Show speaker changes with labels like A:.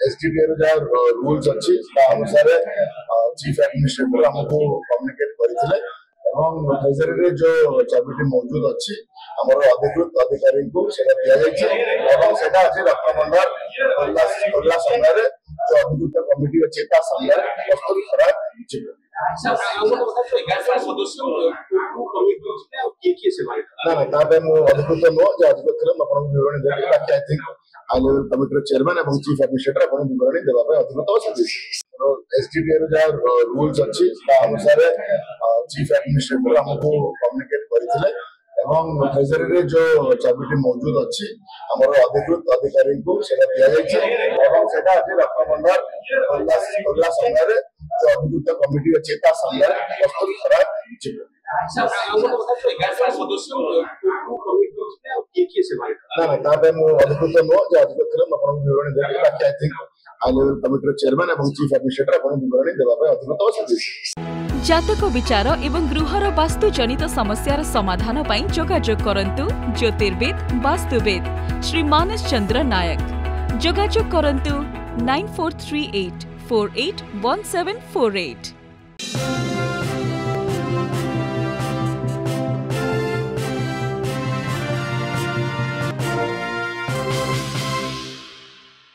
A: एसडीटीए जहाँ रूल्स अच्छी अनुसार चीफ एडमिनिस्ट्रेटर हमको कम्युनिकेट करते ट्रेजरी रे जो चाबिटी मौजूद अच्छी आमर अधिकृत अधिकारी को दिया आज रत्नभंडार खोलला समय जो अधिकृत कमिटी अच्छी सामने प्रस्तुत करा अधिकृत नुह जो अधिकृत विवरणी देवी बाकी I think high level committee chairman और चीफ एडमिनिस्ट्रेटर विवरणी देवाई अधिकृत एसडीटीए जहाँ रूल्स अच्छी अनुसार चीफ एडमिनिस्ट्रेटर हमको कम्युनिकेट करते ट्रेजरी रे जो चाबिटी मौजूद अच्छी आमर अधिकृत अधिकारी को दिया आज रत्नभंडार खोलला समय जो अधिकृत कमिटी अच्छी सामने प्रस्तुत करा अधिकृत नुह जो अधिकृत विवरणी देवी बाकी I think high level committee chairman और चीफ एडमिनिस्ट्रेटर विवरणी देवाई अधिकृत
B: जातक विचार एवं गृहर वास्तु जनित समस्यार समाधान पाई जोगाजोग करंतु ज्योतिर्विद वास्तुविद श्री मानस चंद्र नायक जोगाजोग करंतु 9438481748।